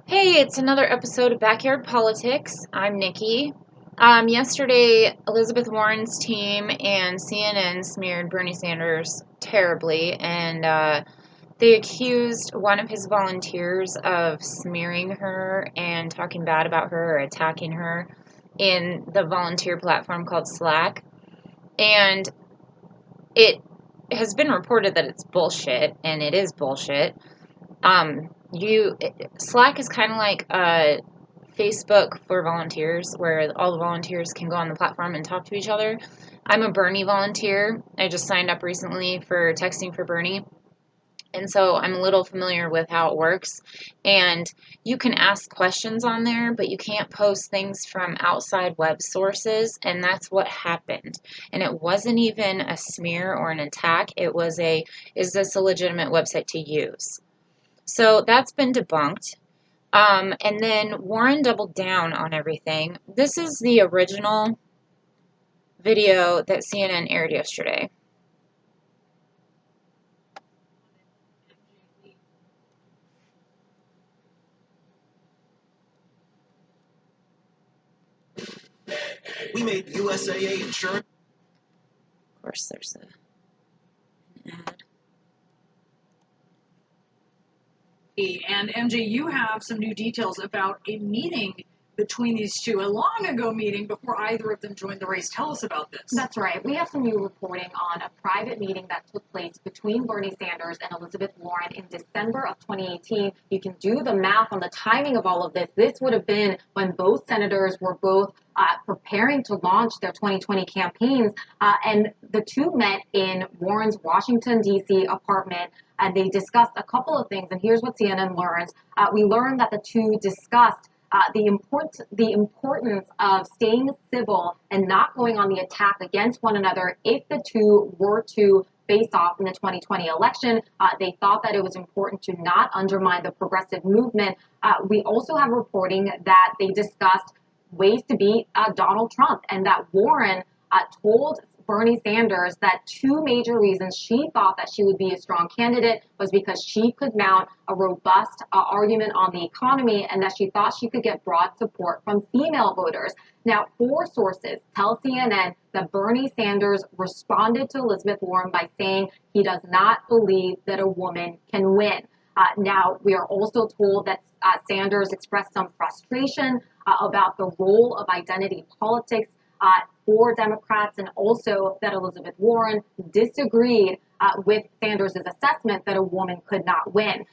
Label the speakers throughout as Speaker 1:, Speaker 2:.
Speaker 1: Hey, it's another episode of Backyard Politics. I'm Nikki. Yesterday, Elizabeth Warren's team and CNN smeared Bernie Sanders terribly, and they accused one of his volunteers of smearing her and talking bad about her or attacking her in the volunteer platform called Slack. And it has been reported that it's bullshit, and it is bullshit. Slack is kind of like Facebook for volunteers, where all the volunteers can go on the platform and talk to each other. I'm a Bernie volunteer. I just signed up recently for texting for Bernie, and so I'm a little familiar with how it works. And you can ask questions on there, but you can't post things from outside web sources, and that's what happened. And it wasn't even a smear or an attack. It was is this a legitimate website to use? So that's been debunked. And then Warren doubled down on everything. This is the original video that CNN aired yesterday.
Speaker 2: We made USAA insurance.
Speaker 1: Of course, there's an ad.
Speaker 3: And MJ, you have some new details about a meeting between these two, a long ago meeting before either of them joined the race. Tell us about this.
Speaker 4: That's right. We have some new reporting on a private meeting that took place between Bernie Sanders and Elizabeth Warren in December of 2018. You can do the math on the timing of all of this. This would have been when both senators were both preparing to launch their 2020 campaigns. And the two met in Warren's Washington, D.C. apartment. And they discussed a couple of things. And here's what CNN learns. We learned that the two discussed the importance of staying civil and not going on the attack against one another if the two were to face off in the 2020 election. They thought that it was important to not undermine the progressive movement. We also have reporting that they discussed ways to beat Donald Trump, and that Warren told Bernie Sanders that two major reasons she thought that she would be a strong candidate was because she could mount a robust argument on the economy, and that she thought she could get broad support from female voters. Now, four sources tell CNN that Bernie Sanders responded to Elizabeth Warren by saying he does not believe that a woman can win. Now, we are also told that Sanders expressed some frustration about the role of identity politics for Democrats, and also that Elizabeth Warren disagreed with Sanders' assessment that a woman could not win.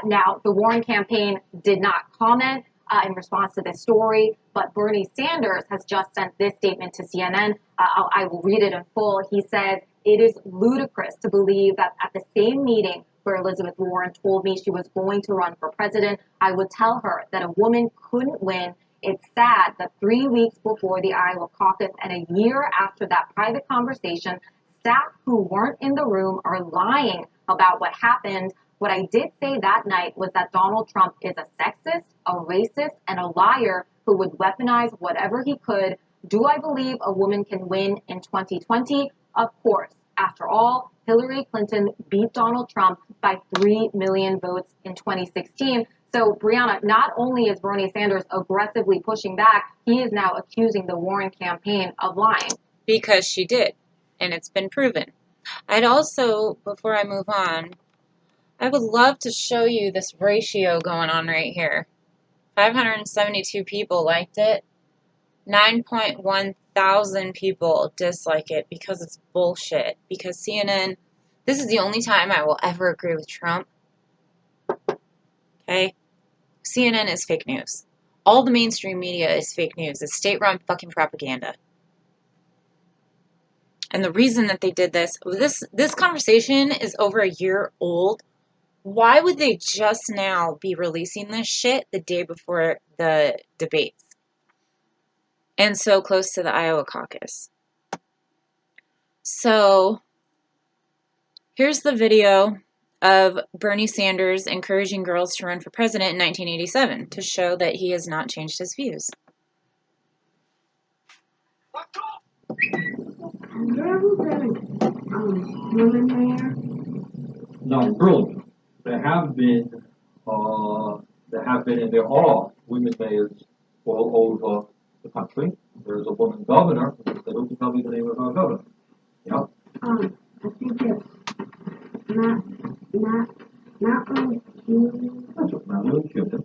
Speaker 4: Now, the Warren campaign did not comment in response to this story, but Bernie Sanders has just sent this statement to CNN. I will read it in full. He said, "It is ludicrous to believe that at the same meeting where Elizabeth Warren told me she was going to run for president, I would tell her that a woman couldn't win. It's sad that 3 weeks before the Iowa caucus and a year after that private conversation, staff who weren't in the room are lying about what happened. What I did say that night was that Donald Trump is a sexist, a racist, and a liar who would weaponize whatever he could. Do I believe a woman can win in 2020? Of course. After all, Hillary Clinton beat Donald Trump by 3 million votes in 2016. So, Brianna, not only is Bernie Sanders aggressively pushing back, he is now accusing the Warren campaign of lying.
Speaker 1: Because she did, and it's been proven. I'd also, before I move on, I would love to show you this ratio going on right here. 572 people liked it. 9.1 thousand people dislike it because it's bullshit. Because CNN, this is the only time I will ever agree with Trump. Okay? CNN is fake news. All the mainstream media is fake news. It's state-run fucking propaganda. And the reason that they did this conversation is over a year old. Why would they just now be releasing this shit the day before the debates? And so close to the Iowa caucus. So, here's the video of Bernie Sanders encouraging girls to run for president in 1987 to show that he has not changed his views.
Speaker 5: Women there? No, girls. There have been There have been, and there are, women mayors all over the country. There's a woman governor. They don't tell me the name of our governor. Yeah.
Speaker 6: I think it's Madeline Kuhn.
Speaker 5: That's what Madeline Kuhn.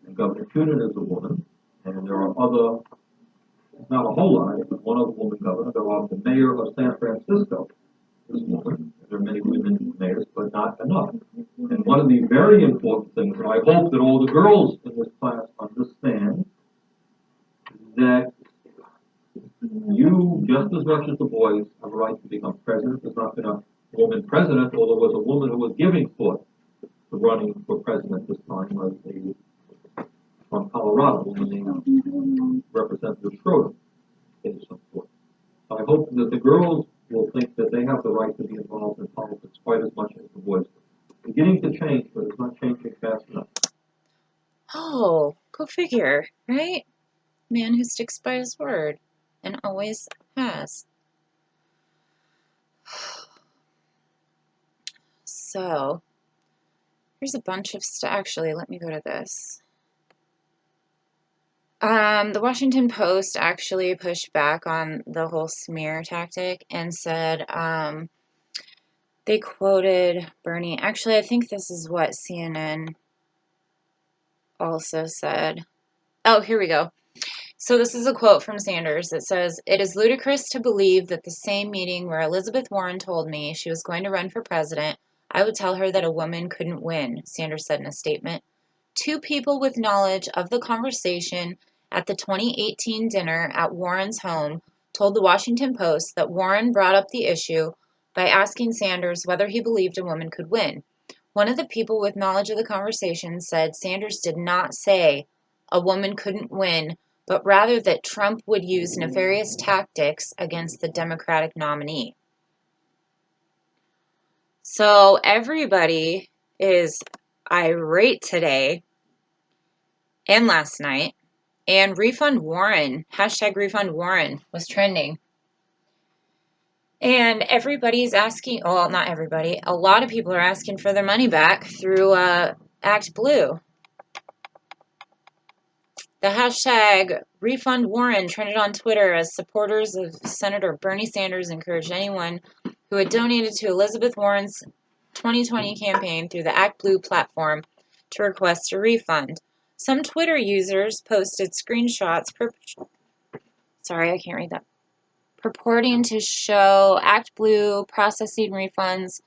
Speaker 5: And Governor Kuhn is a woman. And there are other, not a whole lot, but one other woman governor. There are the mayor of San Francisco is a woman. There are many women mayors, but not enough. And one of the very important things, and I hope that all the girls in this class understand, that you, just as much as the boys, have a right to become president. There's not been a woman president, although there was a woman who was giving thought to running for president this time, was from Colorado, a woman named Representative Schroeder, gave some thought. So I hope that the girls will think that they have the right to be involved in politics quite as much as the boys do. Beginning to change, but it's not changing fast enough.
Speaker 1: Oh, go figure, right? Man who sticks by his word and always has. So, here's a bunch of stuff. Actually, let me go to this. The Washington Post actually pushed back on the whole smear tactic and said, they quoted Bernie. Actually, I think this is what CNN also said. Oh, here we go. So this is a quote from Sanders. It says, "It is ludicrous to believe that the same meeting where Elizabeth Warren told me she was going to run for president, I would tell her that a woman couldn't win," Sanders said in a statement. Two people with knowledge of the conversation at the 2018 dinner at Warren's home told the Washington Post that Warren brought up the issue by asking Sanders whether he believed a woman could win. One of the people with knowledge of the conversation said Sanders did not say a woman couldn't win, but rather that Trump would use nefarious tactics against the Democratic nominee. So everybody is irate today and last night, and Refund Warren, hashtag Refund Warren, was trending. And everybody's asking, well, not everybody, a lot of people are asking for their money back through Act Blue. The hashtag Refund Warren trended on Twitter as supporters of Senator Bernie Sanders encouraged anyone who had donated to Elizabeth Warren's 2020 campaign through the Act Blue platform to request a refund. Some Twitter users posted screenshots purporting to show Act Blue processing refunds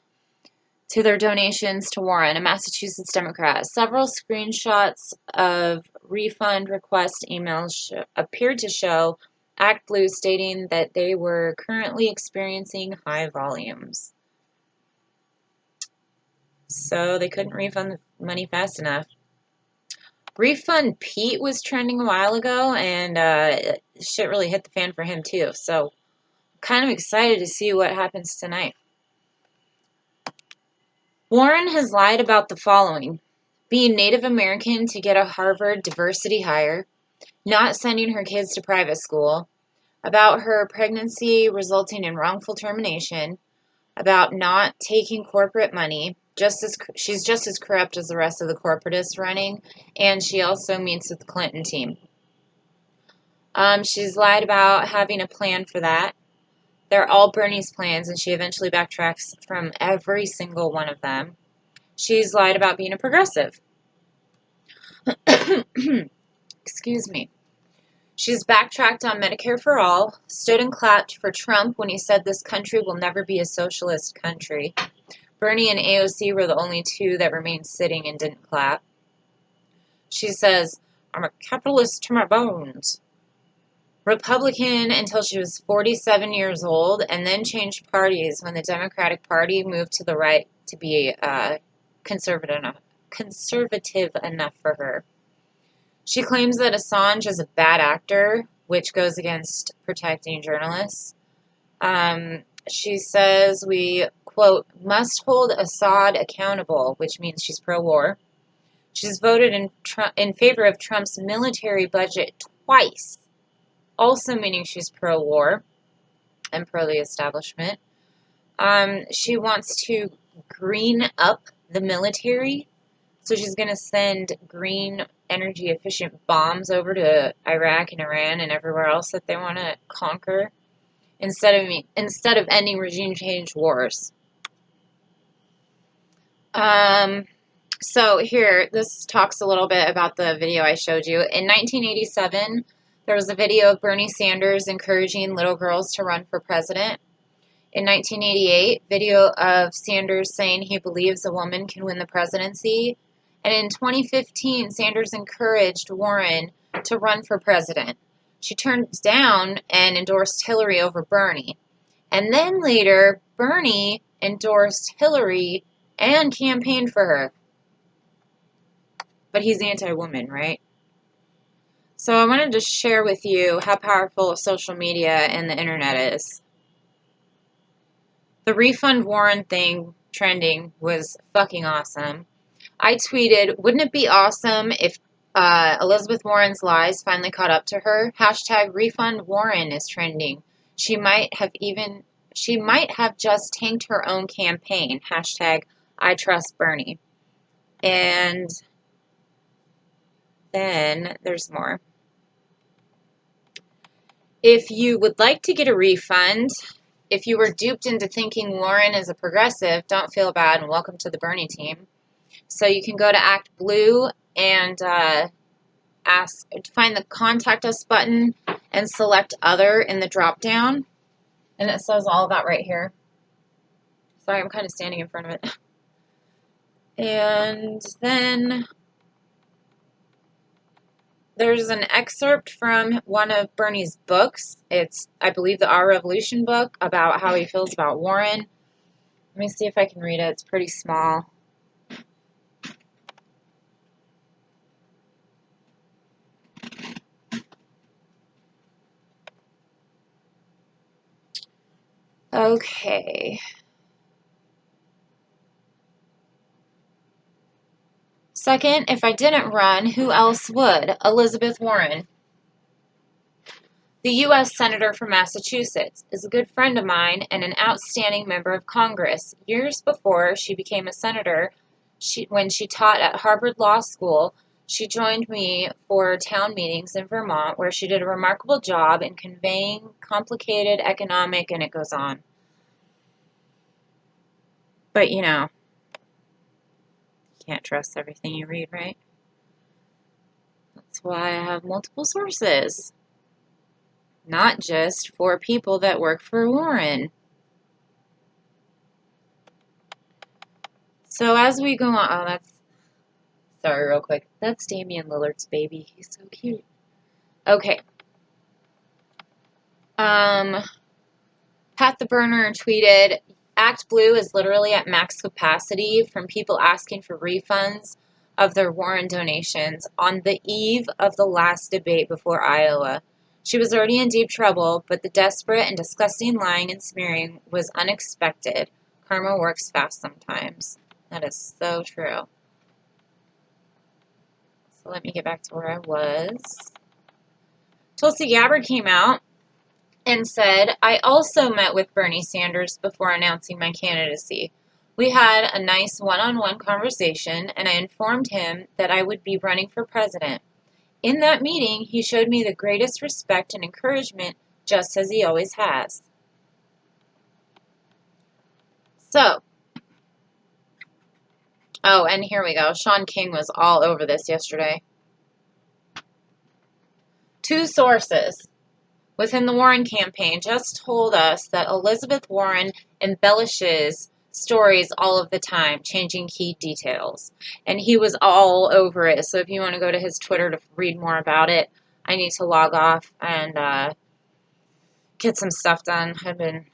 Speaker 1: to their donations to Warren, a Massachusetts Democrat. Several screenshots of refund request emails appeared to show Act Blue stating that they were currently experiencing high volumes. So they couldn't refund the money fast enough. Refund Pete was trending a while ago, and shit really hit the fan for him too. So kind of excited to see what happens tonight. Warren has lied about the following: being Native American to get a Harvard diversity hire, not sending her kids to private school, about her pregnancy resulting in wrongful termination, about not taking corporate money, she's just as corrupt as the rest of the corporatists running, and she also meets with the Clinton team. She's lied about having a plan for that. They're all Bernie's plans, and she eventually backtracks from every single one of them. She's lied about being a progressive. Excuse me. She's backtracked on Medicare for all, stood and clapped for Trump when he said this country will never be a socialist country. Bernie and AOC were the only two that remained sitting and didn't clap. She says, "I'm a capitalist to my bones." Republican until she was 47 years old, and then changed parties when the Democratic Party moved to the right to be conservative enough for her. She claims that Assange is a bad actor, which goes against protecting journalists. She says we, quote, must hold Assad accountable, which means she's pro-war. She's voted in favor of Trump's military budget twice, also meaning she's pro-war and pro the establishment. She wants to green up the military, So she's going to send green energy efficient bombs over to Iraq and Iran and everywhere else that they want to conquer instead of ending regime change wars. So here, this talks a little bit about the video I showed you. In 1987, there was a video of Bernie Sanders encouraging little girls to run for president. In 1988, video of Sanders saying he believes a woman can win the presidency. And in 2015, Sanders encouraged Warren to run for president. She turned down and endorsed Hillary over Bernie. And then later, Bernie endorsed Hillary and campaigned for her. But he's anti-woman, right? So I wanted to share with you how powerful social media and the internet is. The Refund Warren thing trending was fucking awesome. I tweeted, wouldn't it be awesome if Elizabeth Warren's lies finally caught up to her? Hashtag Refund Warren is trending. She might have just tanked her own campaign. Hashtag I trust Bernie. And then there's more. If you would like to get a refund, if you were duped into thinking Warren is a progressive, don't feel bad and welcome to the Bernie team. So you can go to Act Blue and find the Contact Us button and select Other in the drop down. And it says all of that right here. Sorry, I'm kind of standing in front of it. And then there's an excerpt from one of Bernie's books. It's, I believe, the Our Revolution book about how he feels about Warren. Let me see if I can read it. It's pretty small. Okay. Second, if I didn't run, who else would? Elizabeth Warren. The U.S. Senator from Massachusetts is a good friend of mine and an outstanding member of Congress. Years before she became a senator, when she taught at Harvard Law School, she joined me for town meetings in Vermont, where she did a remarkable job in conveying complicated economic, and it goes on. But, you know, you can't trust everything you read, right? That's why I have multiple sources. Not just for people that work for Warren. So as we go on, sorry, real quick. That's Damian Lillard's baby. He's so cute. Okay. Pat the Burner tweeted, Act Blue is literally at max capacity from people asking for refunds of their Warren donations on the eve of the last debate before Iowa. She was already in deep trouble, but the desperate and disgusting lying and smearing was unexpected. Karma works fast sometimes. That is so true. So let me get back to where I was. Tulsi Gabbard came out and said, I also met with Bernie Sanders before announcing my candidacy. We had a nice one-on-one conversation, and I informed him that I would be running for president. In that meeting, he showed me the greatest respect and encouragement, just as he always has. So, oh, and here we go. Sean King was all over this yesterday. Two sources within the Warren campaign just told us that Elizabeth Warren embellishes stories all of the time, changing key details. And he was all over it. So if you want to go to his Twitter to read more about it, I need to log off and get some stuff done. I've been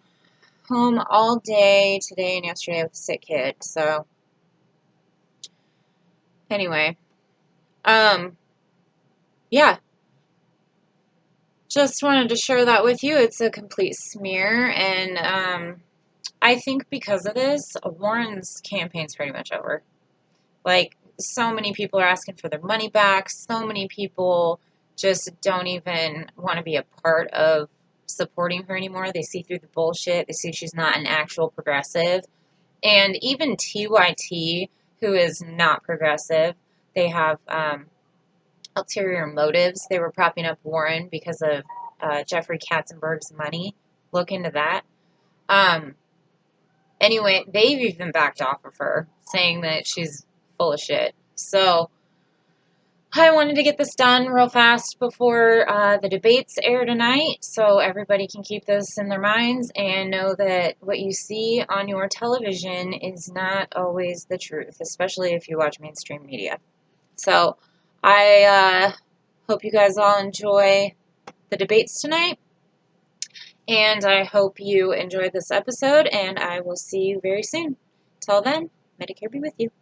Speaker 1: home all day today and yesterday with a sick kid. So anyway, yeah. Just wanted to share that with you. It's a complete smear, and I think because of this, Warren's campaign's pretty much over. Like, so many people are asking for their money back. So many people just don't even want to be a part of supporting her anymore. They see through the bullshit. They see she's not an actual progressive. And even TYT, who is not progressive. They have ulterior motives. They were propping up Warren because of Jeffrey Katzenberg's money. Look into that. Anyway, they've even backed off of her, saying that she's full of shit. So I wanted to get this done real fast before the debates air tonight, so everybody can keep this in their minds and know that what you see on your television is not always the truth, especially if you watch mainstream media. So I hope you guys all enjoy the debates tonight, and I hope you enjoyed this episode, and I will see you very soon. Till then, Medicare be with you.